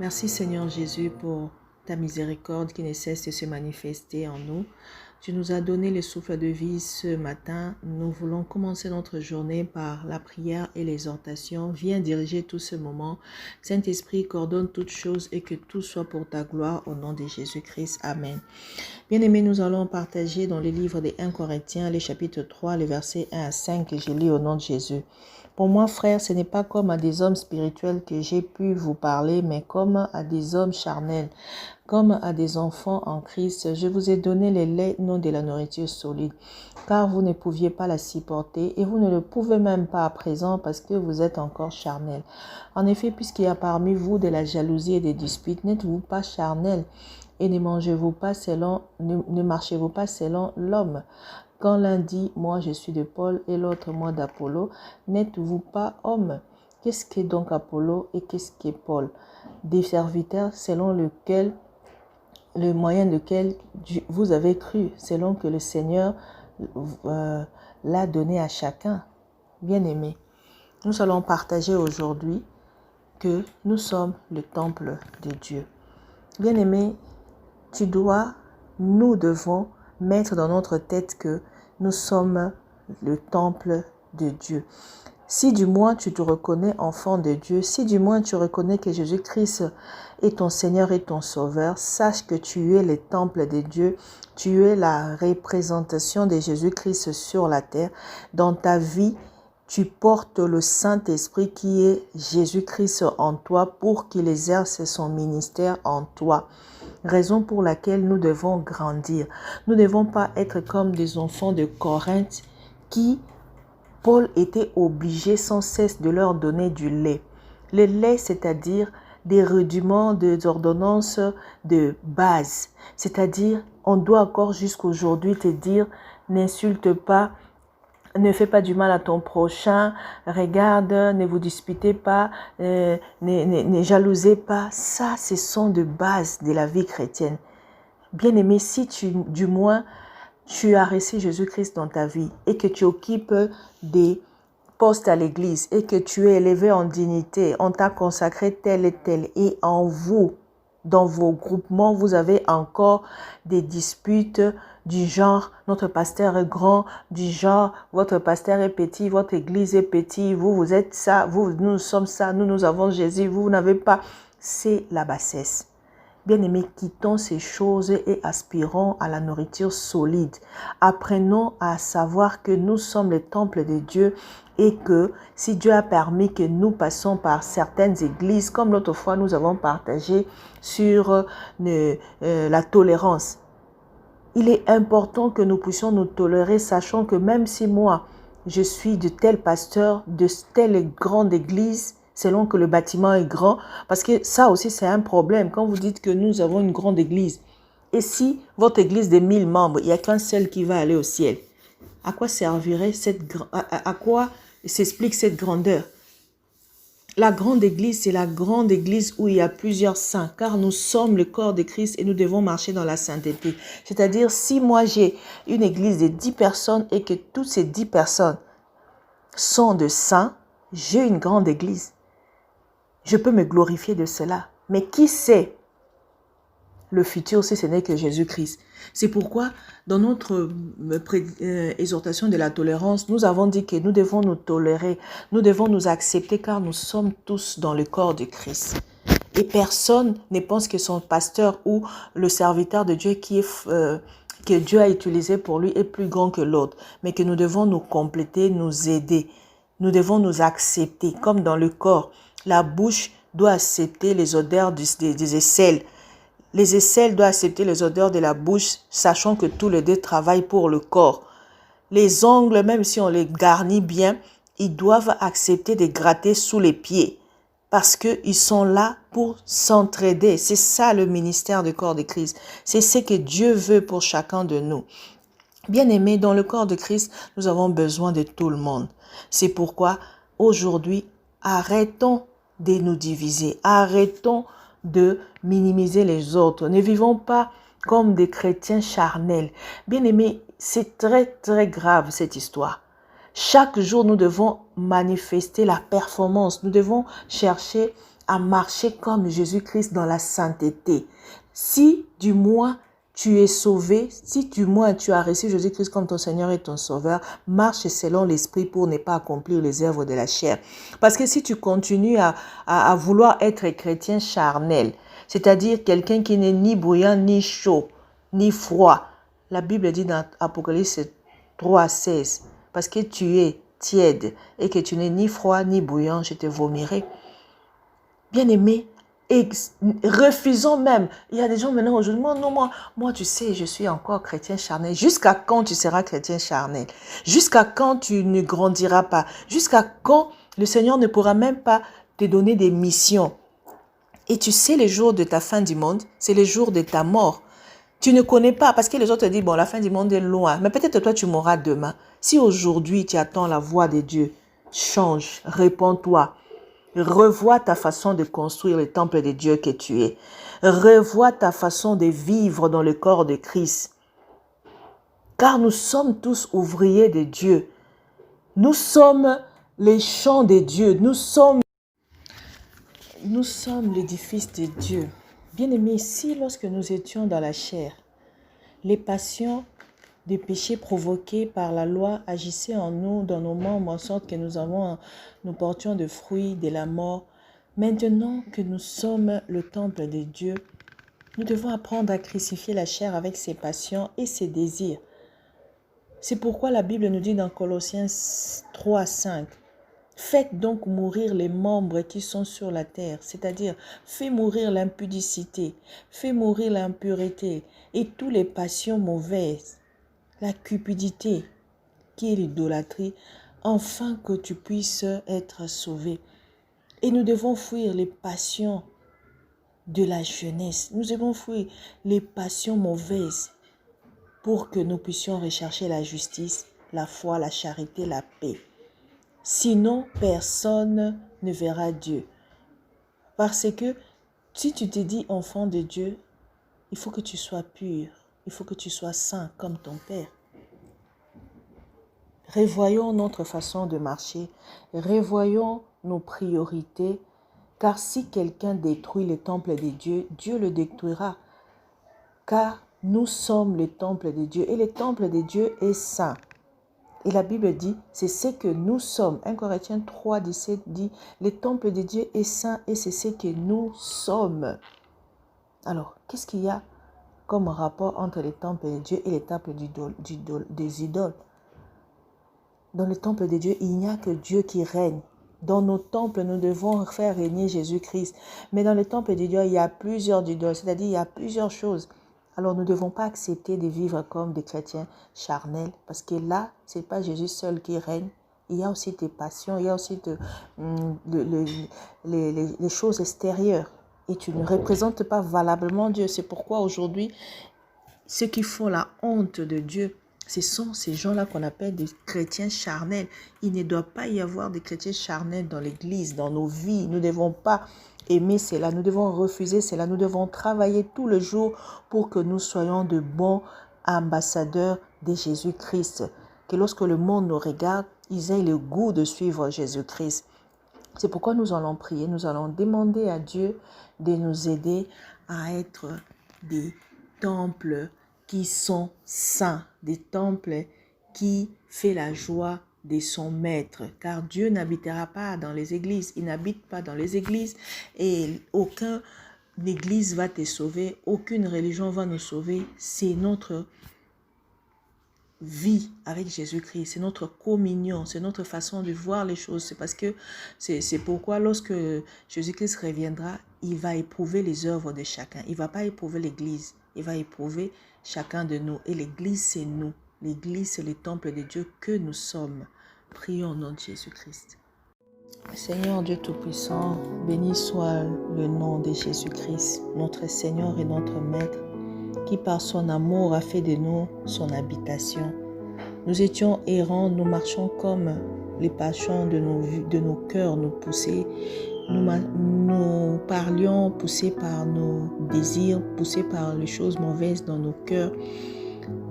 Merci Seigneur Jésus pour ta miséricorde qui ne cesse de se manifester en nous. Tu nous as donné le souffle de vie ce matin. Nous voulons commencer notre journée par la prière et l'exhortation. Viens diriger tout ce moment. Saint-Esprit, coordonne toutes choses et que tout soit pour ta gloire au nom de Jésus-Christ. Amen. Bien-aimés, nous allons partager dans le livre des 1 Corinthiens, le chapitre 3, les versets 1 à 5 que je lis au nom de Jésus. Pour moi, frères, ce n'est pas comme à des hommes spirituels que j'ai pu vous parler, mais comme à des hommes charnels, comme à des enfants en Christ. Je vous ai donné le lait, non de la nourriture solide, car vous ne pouviez pas la supporter et vous ne le pouvez même pas à présent parce que vous êtes encore charnels. En effet, puisqu'il y a parmi vous de la jalousie et des disputes, n'êtes-vous pas charnels et ne marchez-vous pas selon l'homme? Quand l'un dit « moi je suis de Paul » et l'autre « moi d'Apollo », n'êtes-vous pas hommes? Qu'est-ce qu'est donc Apollo et qu'est-ce qu'est Paul? Des serviteurs selon le moyen lequel vous avez cru, selon que le Seigneur l'a donné à chacun. Bien-aimés, nous allons partager aujourd'hui que nous sommes le temple de Dieu. Bien-aimés, nous devons mettre dans notre tête que nous sommes le temple de Dieu. Si du moins tu te reconnais enfant de Dieu, si du moins tu reconnais que Jésus-Christ est ton Seigneur et ton Sauveur, sache que tu es le temple de Dieu, tu es la représentation de Jésus-Christ sur la terre. Dans ta vie, tu portes le Saint-Esprit qui est Jésus-Christ en toi pour qu'il exerce son ministère en toi. Raison pour laquelle nous devons grandir. Nous ne devons pas être comme des enfants de Corinthe qui, Paul était obligé sans cesse de leur donner du lait. Le lait, c'est-à-dire des rudiments, des ordonnances de base. C'est-à-dire, on doit encore jusqu'aujourd'hui te dire, n'insulte pas, ne fais pas du mal à ton prochain, regarde, ne vous disputez pas, ne jalousez pas. Ça, ce sont de bases de la vie chrétienne. Bien-aimé, si du moins tu as reçu Jésus-Christ dans ta vie et que tu occupes des postes à l'église et que tu es élevé en dignité, on t'a consacré tel et tel, et en vous, dans vos groupements, vous avez encore des disputes du genre notre pasteur est grand, du genre votre pasteur est petit, votre église est petite, vous êtes ça, nous sommes ça, nous avons Jésus, vous n'avez pas. C'est la bassesse. Bien-aimés, quittons ces choses et aspirons à la nourriture solide. Apprenons à savoir que nous sommes le temple de Dieu et que si Dieu a permis que nous passions par certaines églises, comme l'autre fois nous avons partagé sur la tolérance, il est important que nous puissions nous tolérer, sachant que même si moi, je suis de tel pasteur, de telle grande église, selon que le bâtiment est grand, parce que ça aussi c'est un problème. Quand vous dites que nous avons une grande église, et si votre église de 1000 membres, il n'y a qu'un seul qui va aller au ciel, à quoi servirait à quoi s'explique cette grandeur? La grande église, c'est la grande église où il y a plusieurs saints, car nous sommes le corps de Christ et nous devons marcher dans la sainteté. C'est-à-dire, si moi j'ai une église de 10 personnes et que toutes ces 10 personnes sont de saints, j'ai une grande église. Je peux me glorifier de cela. Mais qui sait le futur si ce n'est que Jésus-Christ? C'est pourquoi, dans notre exhortation de la tolérance, nous avons dit que nous devons nous tolérer, nous devons nous accepter car nous sommes tous dans le corps de Christ. Et personne ne pense que son pasteur ou le serviteur de Dieu que Dieu a utilisé pour lui est plus grand que l'autre, mais que nous devons nous compléter, nous aider. Nous devons nous accepter comme dans le corps. La bouche doit accepter les odeurs des aisselles. Les aisselles doivent accepter les odeurs de la bouche, sachant que tous les deux travaillent pour le corps. Les ongles, même si on les garnit bien, ils doivent accepter de gratter sous les pieds parce qu'ils sont là pour s'entraider. C'est ça le ministère du corps de Christ. C'est ce que Dieu veut pour chacun de nous. Bien-aimés, dans le corps de Christ, nous avons besoin de tout le monde. C'est pourquoi aujourd'hui, arrêtons de nous diviser. Arrêtons de minimiser les autres. Ne vivons pas comme des chrétiens charnels. Bien-aimés, c'est très très grave cette histoire. Chaque jour, nous devons manifester la performance. Nous devons chercher à marcher comme Jésus-Christ dans la sainteté. Si du moins tu es sauvé, si du moins tu as reçu Jésus-Christ comme ton Seigneur et ton Sauveur, marche selon l'Esprit pour ne pas accomplir les œuvres de la chair. Parce que si tu continues à vouloir être chrétien charnel, c'est-à-dire quelqu'un qui n'est ni bruyant, ni chaud, ni froid, la Bible dit dans Apocalypse 3,16, parce que tu es tiède et que tu n'es ni froid ni bouillant, je te vomirai. Bien-aimé, refusons même. Il y a des gens maintenant aujourd'hui, non, moi, tu sais, je suis encore chrétien charnel. Jusqu'à quand tu seras chrétien charnel? Jusqu'à quand tu ne grandiras pas? Jusqu'à quand le Seigneur ne pourra même pas te donner des missions? Et tu sais, les jours de ta fin du monde, c'est les jours de ta mort. Tu ne connais pas, parce que les autres te disent, bon, la fin du monde est loin. Mais peut-être toi, tu mourras demain. Si aujourd'hui, tu attends la voix de Dieu, change, réponds-toi. Revois ta façon de construire le temple de Dieu que tu es. Revois ta façon de vivre dans le corps de Christ. Car nous sommes tous ouvriers de Dieu. Nous sommes les champs de Dieu. Nous sommes l'édifice de Dieu. Bien-aimés, si lorsque nous étions dans la chair, les passions des péchés provoqués par la loi agissaient en nous, dans nos membres, en sorte que nous portions de fruits de la mort. Maintenant que nous sommes le temple de Dieu, nous devons apprendre à crucifier la chair avec ses passions et ses désirs. C'est pourquoi la Bible nous dit dans Colossiens 3,5, « Faites donc mourir les membres qui sont sur la terre, c'est-à-dire fais mourir l'impudicité, fais mourir l'impureté et toutes les passions mauvaises, la cupidité, qui est l'idolâtrie, afin que tu puisses être sauvé. » Et nous devons fuir les passions de la jeunesse. Nous devons fuir les passions mauvaises pour que nous puissions rechercher la justice, la foi, la charité, la paix. Sinon, personne ne verra Dieu. Parce que si tu te dis enfant de Dieu, il faut que tu sois pur, il faut que tu sois saint comme ton Père. Revoyons notre façon de marcher, revoyons nos priorités, car si quelqu'un détruit le temple de Dieu, Dieu le détruira, car nous sommes le temple de Dieu et le temple de Dieu est saint. Et la Bible dit, c'est ce que nous sommes. 1 Corinthiens 3,17 dit, le temple de Dieu est saint et c'est ce que nous sommes. Alors, qu'est-ce qu'il y a comme rapport entre le temple de Dieu et les temples des idoles? Dans le temple de Dieu, il n'y a que Dieu qui règne. Dans nos temples, nous devons faire régner Jésus-Christ. Mais dans le temple de Dieu, il y a plusieurs idoles, c'est-à-dire il y a plusieurs choses. Alors, nous ne devons pas accepter de vivre comme des chrétiens charnels, parce que là, ce n'est pas Jésus seul qui règne. Il y a aussi tes passions, il y a aussi les choses extérieures. Et tu ne représentes pas valablement Dieu. C'est pourquoi aujourd'hui, ceux qui font la honte de Dieu, ce sont ces gens-là qu'on appelle des chrétiens charnels. Il ne doit pas y avoir des chrétiens charnels dans l'Église, dans nos vies. Nous ne devons pas aimer cela, nous devons refuser cela. Nous devons travailler tout le jour pour que nous soyons de bons ambassadeurs de Jésus-Christ. Que lorsque le monde nous regarde, ils aient le goût de suivre Jésus-Christ. C'est pourquoi nous allons prier, nous allons demander à Dieu de nous aider à être des temples qui sont saints, des temples qui font la joie de son maître. Car Dieu n'habitera pas dans les églises, il n'habite pas dans les églises et aucune église va te sauver, aucune religion va nous sauver. C'est notre vie avec Jésus-Christ, c'est notre communion, c'est notre façon de voir les choses. C'est parce que c'est pourquoi lorsque Jésus-Christ reviendra, il va éprouver les œuvres de chacun. Il ne va pas éprouver l'église, il va éprouver chacun de nous. Et l'église, c'est nous. L'église, c'est le temple de Dieu que nous sommes. Prions au nom de Jésus-Christ. Seigneur Dieu Tout-Puissant, béni soit le nom de Jésus-Christ, notre Seigneur et notre Maître, qui par son amour a fait de nous son habitation. Nous étions errants, nous marchons comme les passions de nos cœurs nous poussaient. Nous parlions poussés par nos désirs, poussés par les choses mauvaises dans nos cœurs.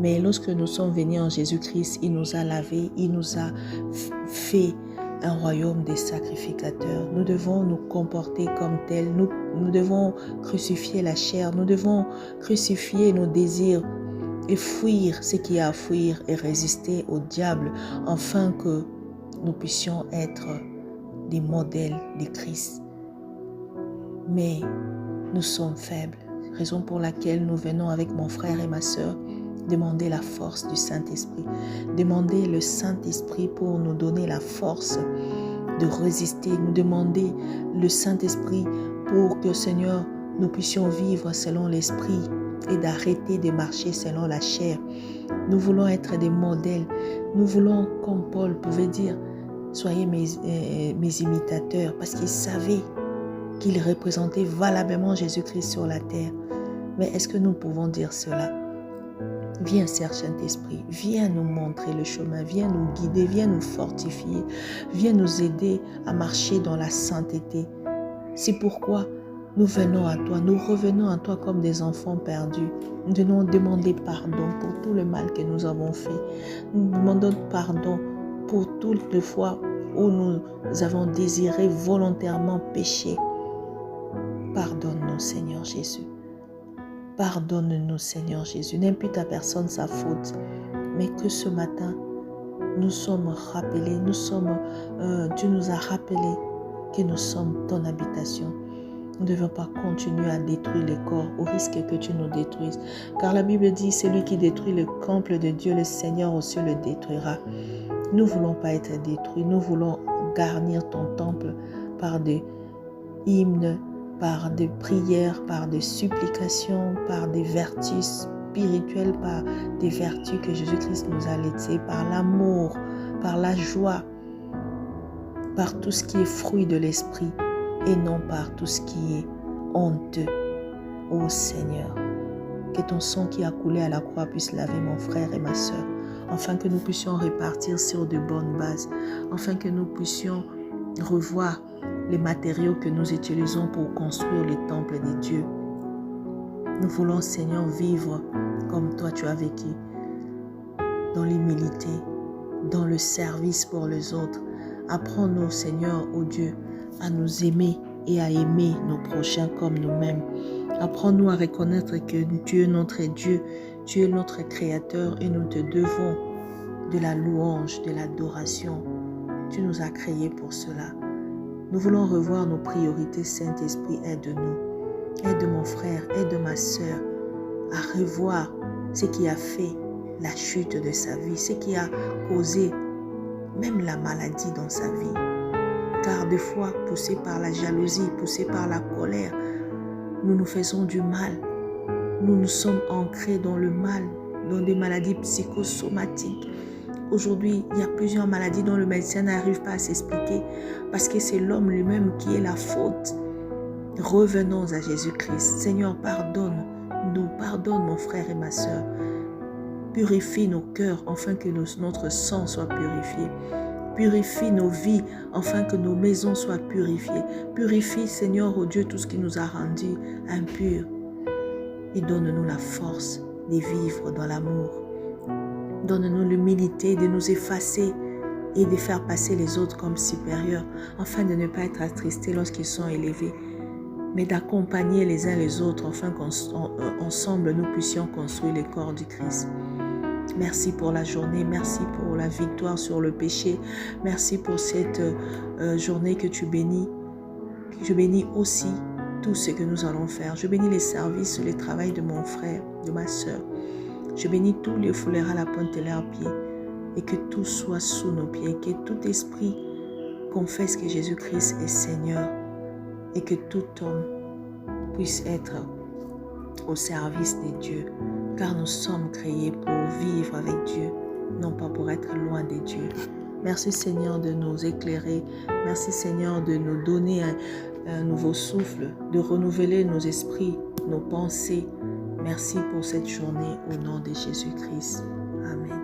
Mais lorsque nous sommes venus en Jésus-Christ, il nous a lavés, il nous a fait un royaume des sacrificateurs. Nous devons nous comporter comme tels. Nous devons crucifier la chair. Nous devons crucifier nos désirs et fuir ce qu'il y a à fuir et résister au diable afin que nous puissions être des modèles de Christ. Mais nous sommes faibles, raison pour laquelle nous venons avec mon frère et ma sœur demander la force du Saint-Esprit, demander le Saint-Esprit pour nous donner la force de résister, nous demander le Saint-Esprit pour que, Seigneur, nous puissions vivre selon l'Esprit et d'arrêter de marcher selon la chair. Nous voulons être des modèles, nous voulons, comme Paul pouvait dire, soyez mes imitateurs, parce qu'il savait qu'il représentait valablement Jésus-Christ sur la terre. Mais est-ce que nous pouvons dire cela? Viens, Saint-Esprit, viens nous montrer le chemin, viens nous guider, viens nous fortifier, viens nous aider à marcher dans la sainteté. C'est pourquoi nous venons à toi, nous revenons à toi comme des enfants perdus. Nous devons demander pardon pour tout le mal que nous avons fait. Nous demandons pardon pour toutes les fois où nous avons désiré volontairement pécher. Pardonne-nous, Seigneur Jésus. Pardonne-nous, Seigneur Jésus. N'impute à personne sa faute, mais que ce matin, nous sommes rappelés, Dieu nous a rappelé que nous sommes ton habitation. Nous ne devons pas continuer à détruire les corps au risque que tu nous détruises. Car la Bible dit, celui qui détruit le temple de Dieu, le Seigneur aussi le détruira. Nous ne voulons pas être détruits, nous voulons garnir ton temple par des hymnes, par des prières, par des supplications, par des vertus spirituelles, par des vertus que Jésus-Christ nous a laissées, par l'amour, par la joie, par tout ce qui est fruit de l'esprit et non par tout ce qui est honteux. Ô Seigneur, que ton sang qui a coulé à la croix puisse laver mon frère et ma sœur, afin que nous puissions repartir sur de bonnes bases, afin que nous puissions revoir les matériaux que nous utilisons pour construire le temple de Dieu. Nous voulons, Seigneur, vivre comme toi tu as vécu, dans l'humilité, dans le service pour les autres. Apprends-nous, Seigneur, ô Dieu, à nous aimer et à aimer nos prochains comme nous-mêmes. Apprends-nous à reconnaître que tu es notre Dieu, tu es notre Créateur et nous te devons de la louange, de l'adoration. Tu nous as créés pour cela. Nous voulons revoir nos priorités. Saint-Esprit, aide-nous. Aide mon frère, aide ma sœur à revoir ce qui a fait la chute de sa vie, ce qui a causé même la maladie dans sa vie. Car des fois, poussés par la jalousie, poussés par la colère, nous nous faisons du mal. Nous nous sommes ancrés dans le mal, dans des maladies psychosomatiques. Aujourd'hui, il y a plusieurs maladies dont le médecin n'arrive pas à s'expliquer parce que c'est l'homme lui-même qui est la faute. Revenons à Jésus-Christ. Seigneur, pardonne-nous, pardonne mon frère et ma sœur. Purifie nos cœurs afin que notre sang soit purifié. Purifie nos vies afin que nos maisons soient purifiées. Purifie, Seigneur, oh Dieu, tout ce qui nous a rendus impurs. Et donne-nous la force de vivre dans l'amour. Donne-nous l'humilité de nous effacer et de faire passer les autres comme supérieurs, afin de ne pas être attristés lorsqu'ils sont élevés, mais d'accompagner les uns les autres, afin qu'ensemble nous puissions construire le corps du Christ. Merci pour la journée, merci pour la victoire sur le péché, merci pour cette journée que tu bénis. Je bénis aussi tout ce que nous allons faire. Je bénis les services, le travail de mon frère, de ma sœur. Je bénis tous les fouleurs à la pointe de leurs pieds et que tout soit sous nos pieds, que tout esprit confesse que Jésus-Christ est Seigneur et que tout homme puisse être au service de Dieu, car nous sommes créés pour vivre avec Dieu, non pas pour être loin de Dieu. Merci Seigneur de nous éclairer, merci Seigneur de nous donner un nouveau souffle, de renouveler nos esprits, nos pensées. Merci pour cette journée au nom de Jésus-Christ. Amen.